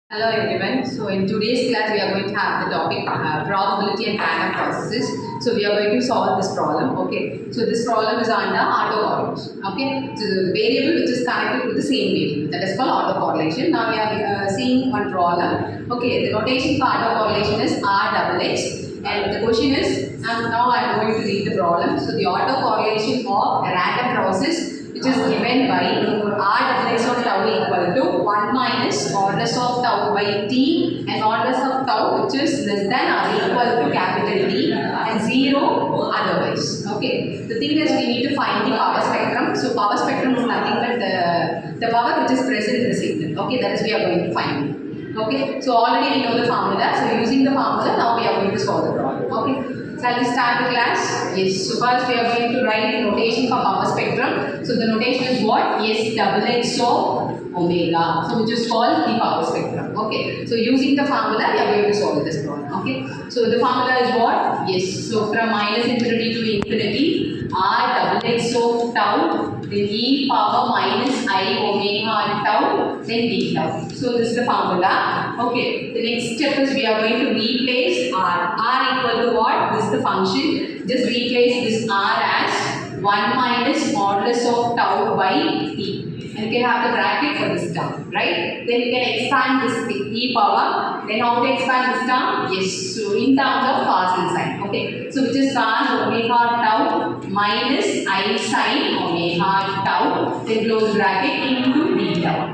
Hello everyone. So in today's class we are going to have the topic probability and random processes. So we are going to solve this problem. Okay. So this problem is under autocorrelation. Okay. So the variable which is connected to the same variable, that is called autocorrelation. Now we are seeing one problem. Okay. The notation for autocorrelation is R double X, and the question is, now I am going to read the problem. So the autocorrelation of a random process which is given by R double X of tau equal to 1 minus modulus of tau by t, and modulus of tau which is less than or equal to capital T, and 0 otherwise. Okay. The thing is, we need to find the power spectrum. So power spectrum is nothing but the power which is present in the signal. Okay. That is we are going to find. Okay. So already we know the formula. So using the formula, now we are going to solve the problem. Okay. Shall we start the class? Yes. So first we are going to write the notation for power spectrum. So the notation is what? Yes, double X of omega. So which is called the power spectrum. Okay. So using the formula, we are going to solve this problem. Okay. So the formula is what? Yes. So from minus infinity to infinity, R double X of tau, then e power minus I omega tau, then d tau. So this is the formula. Okay. The next step is we are going to replace R. R equal to what? This is the function. Just replace this R as 1 minus modulus of tau by t. And you can have the bracket for this term, right? Then you can expand this e power. Then how to expand this term? Yes. So in terms of cos and sine. Okay. So which is cos omega tau minus I sine omega tau. Then close bracket into d tau.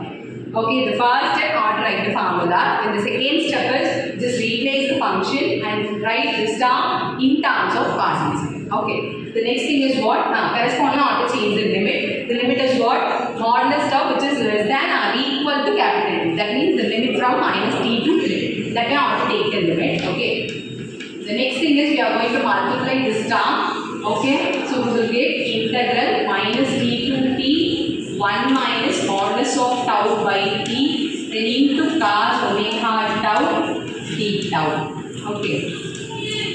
Okay, the first step, not write the formula. Then the second step is just replace the function and write this term in terms of cos and sine. Okay. The next thing is what? Corresponding not to change the limit. The limit is what? Modulus tau which is less than or equal to capital T. That means the limit from minus t to limit. That way I want to take the limit. Okay. The next thing is we are going to multiply this term. Okay. So we will get integral minus t to t 1 minus modulus of tau by t, then into cos omega tau d tau. Okay.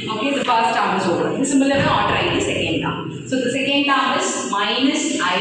Okay, the first term is over. Similarly, not write the second term. So the second term is minus I,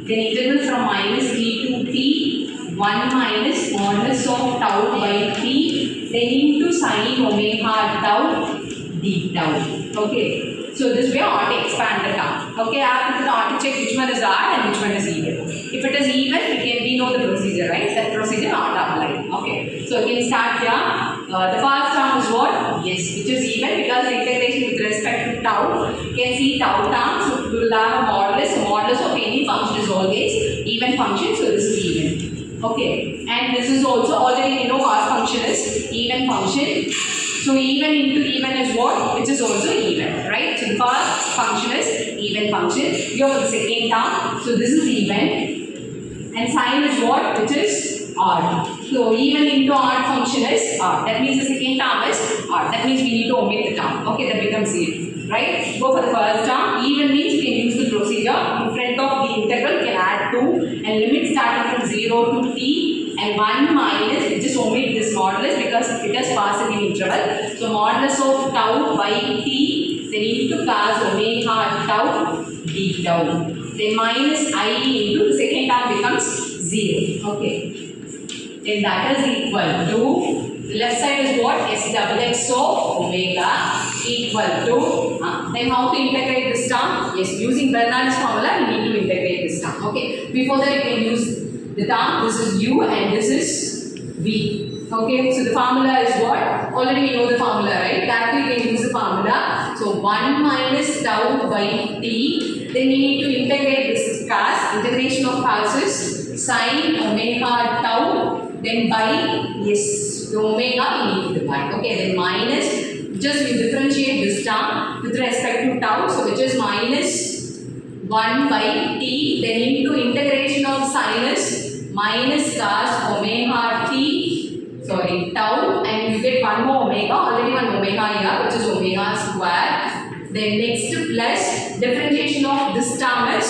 then integral from minus t to t 1 minus modulus of tau by t, then into sin omega tau d tau. Okay. So this way I want to expand the term. Okay, after that I want to check which one is odd and which one is even. If it is even, we know the procedure, right? That procedure not apply. Okay. So we can start here. The first term is what? Yes, which is even because the integration with respect to tau. You can see tau term. So we will have a modulus. So modulus of any function is always even function. So this is even. Okay. And this is also already we know cos function is even function. So even into even is what? Which is also even, right? So the first function is even function. Here for the second term. So this is even. And sine is what? Which is odd. So even into odd function is odd. That means the second term is odd. That means we need to omit the term. Okay, that becomes zero. Right? Go for the first term. Even means we can use the procedure. In front of the integral, we can add 2 and limit starting from 0 to t. And 1 minus, we just omit this modulus because it has positive interval. So modulus of tau by t, then into cos omega tau d tau. Then minus I into the second term becomes 0. Okay. Then that is equal to, the left side is what? S double X of omega equal to, then how to integrate this term? Yes, using Bernoulli's formula, we need to integrate this term. Okay. Before that, you can use the term, this is u and this is v. Okay, so the formula is what? Already we know the formula, right? That way we can use the formula. So 1 minus tau by t. Then we need to integrate this cos. Integration of cos is sin omega tau. Then by, yes, the omega we need to divide. Okay, then minus, just we differentiate this term with respect to tau. So which is minus 1 by t, then into integration of sinus minus cos omega t, sorry, tau, and you get one more omega, already one omega here, which is omega square. Then next plus differentiation of this term is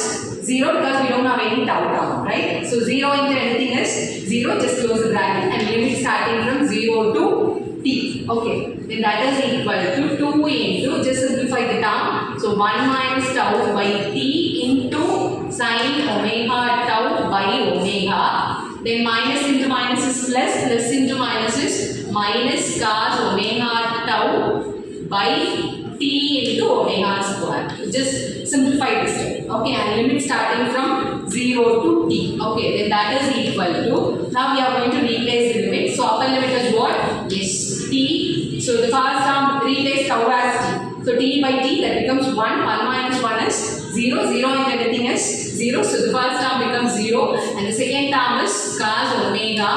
0 because we don't have any tau term, right? So 0 into anything is 0, just close the bracket and limit starting from 0 to t. Okay, then that is equal to 2 into, just simplify the term. So 1 minus tau by t into sin omega tau by omega. Then minus into minus is plus, plus into minus minus cos omega tau by t into omega square. Just simplify this term. Okay, and limit starting from 0 to t. Okay, then that is equal to, now we are going to replace the limit. So upper limit is what? Yes, t. So the first term replace tau as t. So t by t, that becomes 1. 1 minus 1 is 0. 0 into anything is 0. So the first term becomes 0. And the second term is cos omega.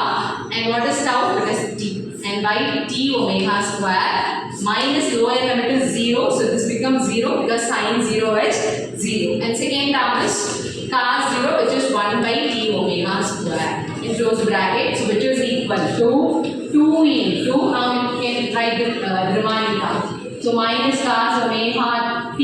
And what is tau? It is t. And by t omega square minus lower limit is 0. So this becomes 0 because sin 0 is 0. And second term is cos 0, which is 1 by t omega square. In close bracket. So which is equal to 2 into, now you can write the remaining term. So minus cos omega t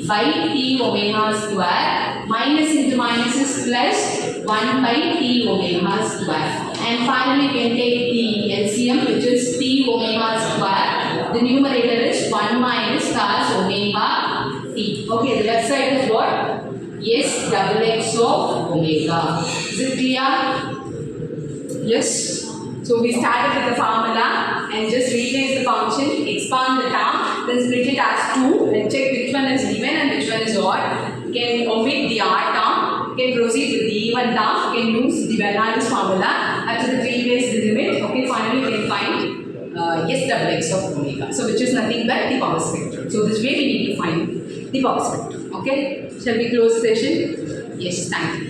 by t omega square, minus into minus is plus 1 by t omega square. And finally we can take the LCM, which is t omega square. The numerator is 1 minus cos omega t. Okay, the left side is what? Yes, double x of omega. Is it clear? Yes. So we started with the formula and just replace the function, expand the term, then split it as 2 and check which one is even and which one is odd. You can omit the odd term, you can proceed with the even term, you can use the Bernard's formula. After that replace the limit, okay, finally we can find yes double x of omega. So which is nothing but the power spectrum. So this way we need to find the power spectrum. Okay, shall we close the session? Yes, thank you.